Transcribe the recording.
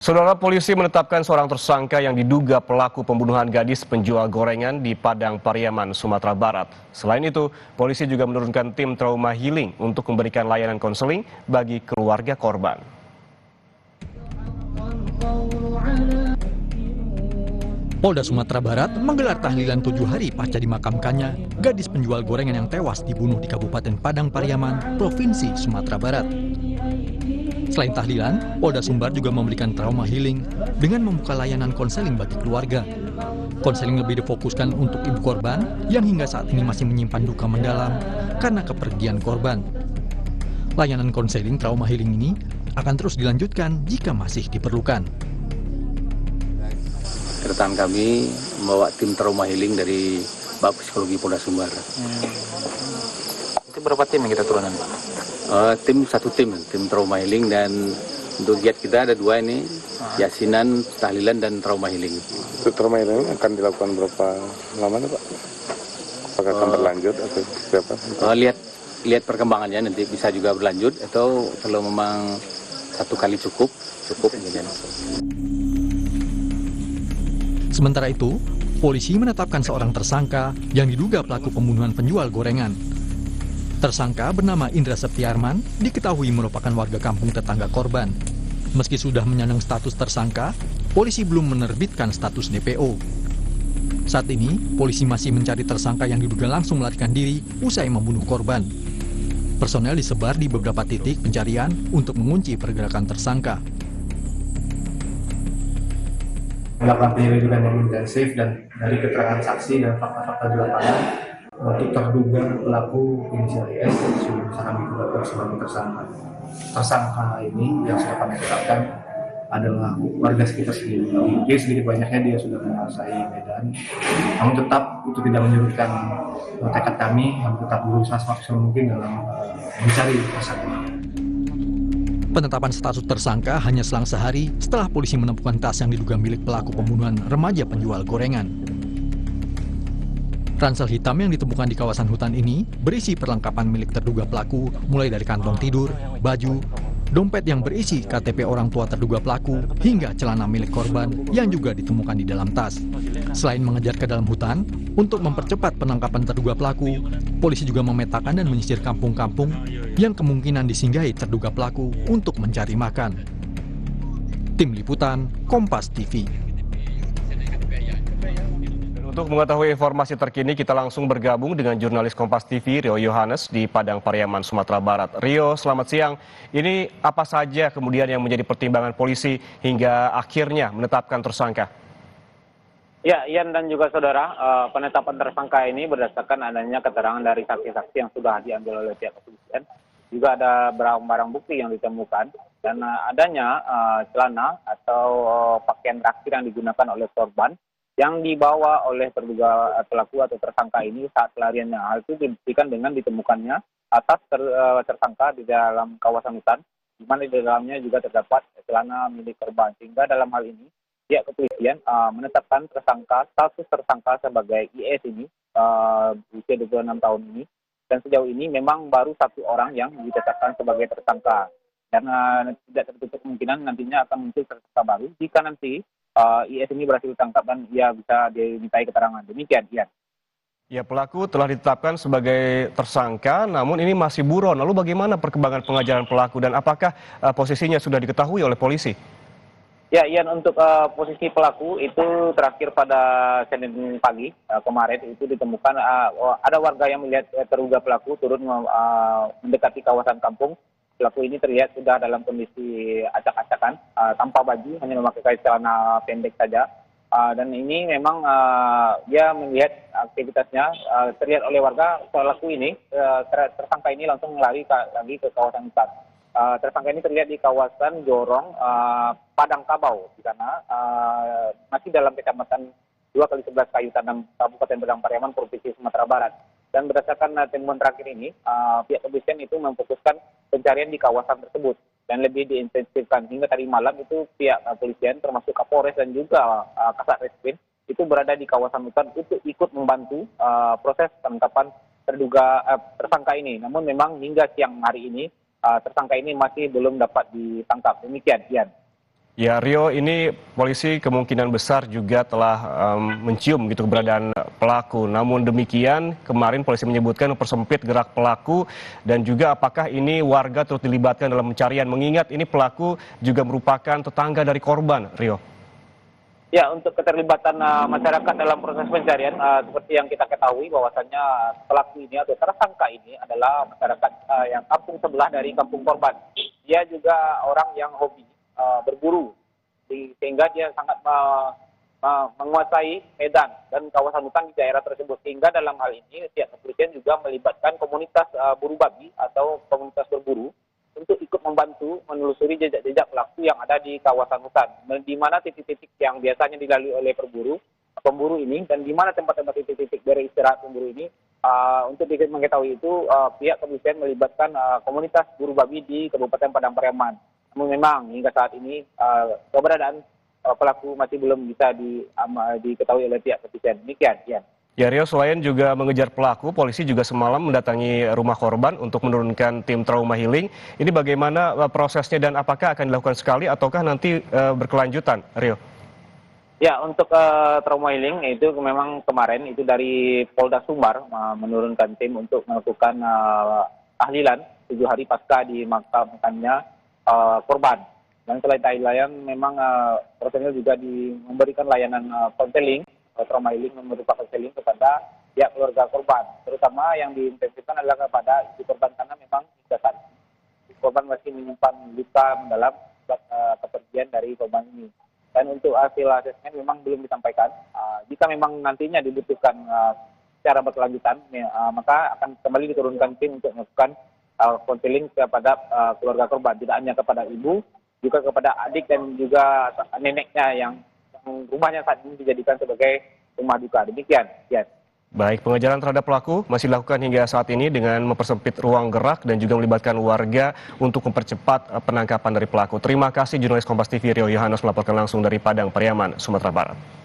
Saudara, polisi menetapkan seorang tersangka yang diduga pelaku pembunuhan gadis penjual gorengan di Padang Pariaman, Sumatera Barat. Selain itu, polisi juga menurunkan tim trauma healing untuk memberikan layanan konseling bagi keluarga korban. Polda Sumatera Barat menggelar tahlilan 7 hari pasca dimakamkannya gadis penjual gorengan yang tewas dibunuh di Kabupaten Padang Pariaman, Provinsi Sumatera Barat. Selain tahlilan, Polda Sumbar juga memberikan trauma healing dengan membuka layanan konseling bagi keluarga. Konseling lebih difokuskan untuk ibu korban yang hingga saat ini masih menyimpan duka mendalam karena kepergian korban. Layanan konseling trauma healing ini akan terus dilanjutkan jika masih diperlukan. Rekan kami membawa tim trauma healing dari Bab Psikologi Polda Sumbar. Itu berapa tim yang kita turunkan, Pak? Tim trauma healing, dan untuk giat kita ada 2 ini, yasinan, tahlilan, dan trauma healing. Itu trauma healing akan dilakukan berapa lama, Pak? Apakah akan berlanjut atau siapa? Lihat perkembangannya, nanti bisa juga berlanjut atau kalau memang 1 kali cukup. Sementara itu, polisi menetapkan seorang tersangka yang diduga pelaku pembunuhan penjual gorengan. Tersangka bernama Indra Septiarman diketahui merupakan warga kampung tetangga korban. Meski sudah menyandang status tersangka, polisi belum menerbitkan status DPO. Saat ini, polisi masih mencari tersangka yang diduga langsung melarikan diri usai membunuh korban. Personel disebar di beberapa titik pencarian untuk mengunci pergerakan tersangka. Melakukan penyelidikan yang intensif dan dari keterangan saksi dan fakta-fakta di lapangan untuk terduga pelaku inisial IS sudah bisa kami tetapkan sebagai tersangka. Tersangka ini yang sudah kami tetapkan adalah warga sekitar sendiri. Mungkin sedikit banyaknya dia sudah menguasai Medan. Namun tetap itu tidak menyurutkan tekad kami yang tetap berusaha semaksimal mungkin dalam mencari tersangka. Penetapan status tersangka hanya selang sehari setelah polisi menemukan tas yang diduga milik pelaku pembunuhan remaja penjual gorengan. Ransel hitam yang ditemukan di kawasan hutan ini berisi perlengkapan milik terduga pelaku, mulai dari kantong tidur, baju, dompet yang berisi KTP orang tua terduga pelaku, hingga celana milik korban yang juga ditemukan di dalam tas. Selain mengejar ke dalam hutan, untuk mempercepat penangkapan terduga pelaku, polisi juga memetakan dan menyisir kampung-kampung yang kemungkinan disinggahi terduga pelaku untuk mencari makan. Tim Liputan, Kompas TV. Untuk mengetahui informasi terkini, kita langsung bergabung dengan jurnalis Kompas TV, Rio Yohanes, di Padang Pariaman, Sumatera Barat. Rio, selamat siang. Ini apa saja kemudian yang menjadi pertimbangan polisi hingga akhirnya menetapkan tersangka? Ya, Ian dan juga saudara, penetapan tersangka ini berdasarkan adanya keterangan dari saksi-saksi yang sudah diambil oleh pihak kepolisian. Juga ada barang-barang bukti yang ditemukan, dan adanya celana atau pakaian terakhir yang digunakan oleh korban yang dibawa oleh terduga pelaku atau tersangka ini saat pelariannya. Hal itu dibuktikan dengan ditemukannya atas tersangka di dalam kawasan hutan, di mana di dalamnya juga terdapat celana milik korban. Sehingga dalam hal ini pihak kepolisian menetapkan status tersangka sebagai IS ini, usia 26 tahun ini, dan sejauh ini memang baru 1 orang yang ditetapkan sebagai tersangka. Dan tidak tertutup kemungkinan nantinya akan muncul tersangka baru jika nanti IS ini berhasil ditangkap dan ia bisa dimintai keterangan. Demikian, Ian. Ya, pelaku telah ditetapkan sebagai tersangka, namun ini masih buron. Lalu bagaimana perkembangan pengajaran pelaku dan apakah posisinya sudah diketahui oleh polisi? Ya, Ian, untuk posisi pelaku itu terakhir pada Senin pagi kemarin itu ditemukan ada warga yang melihat terduga pelaku turun mendekati kawasan kampung. Pelaku ini terlihat sudah dalam kondisi acak-acakan, tanpa baju, hanya memakai celana pendek saja. Dan ini memang dia melihat aktivitasnya, terlihat oleh warga pelaku ini, tersangka ini langsung lari lagi ke kawasan hutan. Tersangka ini terlihat di kawasan Jorong, Padang Kabau, di sana masih dalam kecamatan 2x11 Kayu Tanam, Kabupaten Padang Pariaman, Provinsi Sumatera Barat. Dan berdasarkan temuan terakhir ini, pihak kepolisian itu memfokuskan pencarian di kawasan tersebut dan lebih diintensifkan. Hingga tadi malam itu pihak kepolisian termasuk Kapolres dan juga Kasat Reskrim itu berada di kawasan hutan untuk ikut membantu proses penangkapan terduga tersangka ini. Namun memang hingga siang hari ini tersangka ini masih belum dapat ditangkap. Demikian, Ian. Ya, Rio, ini polisi kemungkinan besar juga telah mencium gitu keberadaan pelaku. Namun demikian, kemarin polisi menyebutkan mempersempit gerak pelaku dan juga apakah ini warga turut dilibatkan dalam pencarian, mengingat ini pelaku juga merupakan tetangga dari korban, Rio. Ya, untuk keterlibatan masyarakat dalam proses pencarian, seperti yang kita ketahui bahwasannya pelaku ini atau tersangka ini adalah masyarakat yang kampung sebelah dari kampung korban. Dia juga orang yang hobi berburu, sehingga dia sangat menguasai medan dan kawasan hutan di daerah tersebut. Sehingga dalam hal ini pihak kepolisian juga melibatkan komunitas buru babi atau komunitas berburu untuk ikut membantu menelusuri jejak-jejak pelaku yang ada di kawasan hutan, di mana titik-titik yang biasanya dilalui oleh pemburu ini, dan di mana tempat-tempat titik-titik beristirahat pemburu ini. Untuk mengetahui itu, pihak kepolisian melibatkan komunitas buru babi di Kabupaten Padang Pariaman. Namun memang hingga saat ini keberadaan pelaku masih belum bisa diketahui oleh pihak kepolisian. Demikian, Ian. Ya, Rio, selain juga mengejar pelaku, polisi juga semalam mendatangi rumah korban untuk menurunkan tim trauma healing. Ini bagaimana prosesnya dan apakah akan dilakukan sekali ataukah nanti berkelanjutan, Rio? Ya, untuk trauma healing itu memang kemarin itu dari Polda Sumbar menurunkan tim untuk melakukan tahlilan 7 hari pasca dimakamkannya korban. Dan selain tahlilan, memang personil juga memberikan layanan konseling, trauma healing, merupakan konseling kepada pihak keluarga korban. Terutama yang diintensifkan adalah kepada ibu korban, karena memang hingga saat ini korban masih menyimpan luka mendalam kepergian dari korban ini. Dan untuk hasil asesmen memang belum disampaikan. Jika memang nantinya dibutuhkan secara berkelanjutan, maka akan kembali diturunkan tim untuk melakukan konseling kepada keluarga korban, tidak hanya kepada ibu, juga kepada adik dan juga neneknya yang rumahnya saat ini dijadikan sebagai rumah duka. Demikian, ya. Baik, pengejaran terhadap pelaku masih dilakukan hingga saat ini dengan mempersempit ruang gerak dan juga melibatkan warga untuk mempercepat penangkapan dari pelaku. Terima kasih jurnalis Kompas TV Rio Yohanes melaporkan langsung dari Padang Pariaman, Sumatera Barat.